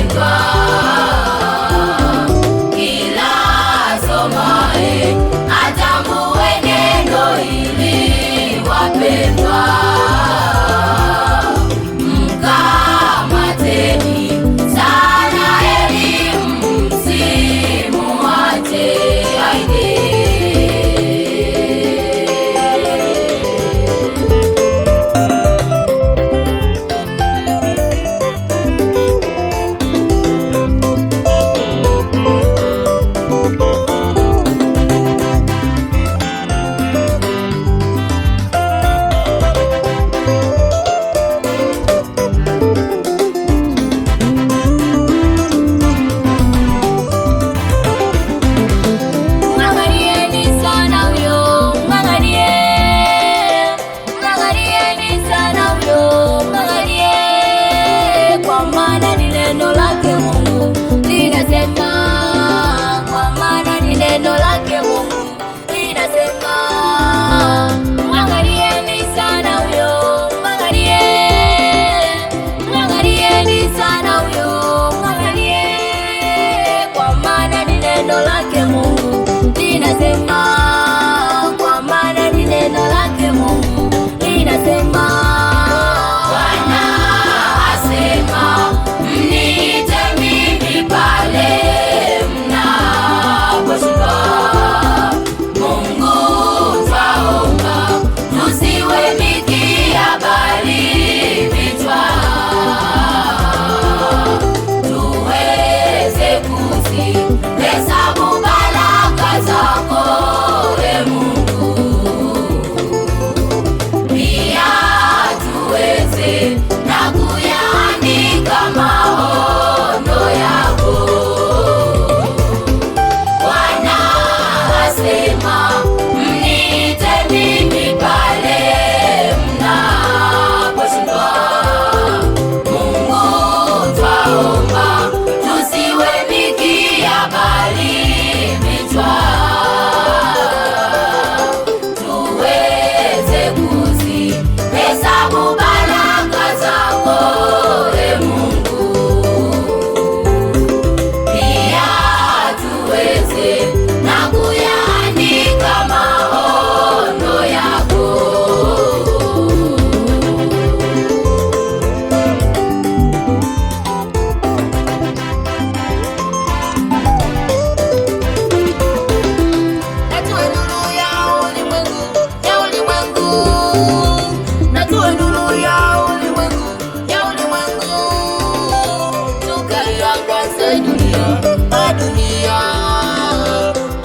wapendwa, kila asomaye atambue neno hili wapendwa. Mkamateni sana elimu, msimuache aende.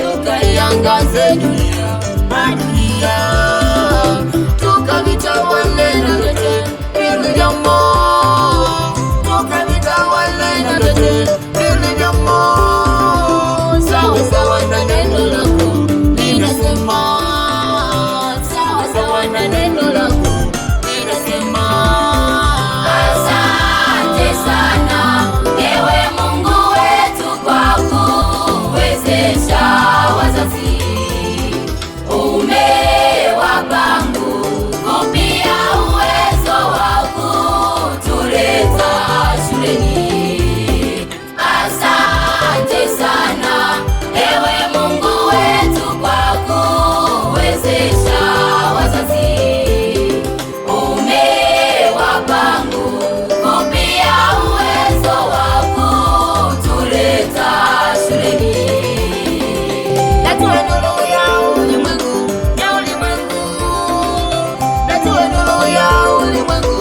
Tukaiangaze dunia, dunia, tukavitawale na vyote vilivyomo, tukavitawale na vyote vilivyomo, sawa sawa na neno lako linasema, sawa sawa na neno lako linasema. Asante sana ewe Mungu wetu kwa kuwezesha wazazi, umewapa nguvu pia uwezo wa kutuleta shuleni. Asante sana ewe Mungu wetu kwa kuwezesha wazazi, umewapa nguvu pia uwezo wa kutuleta shuleni. Tuwe nuru ya ulimwengu, ya ulimwengu, na tuwe nuru ya ulimwengu.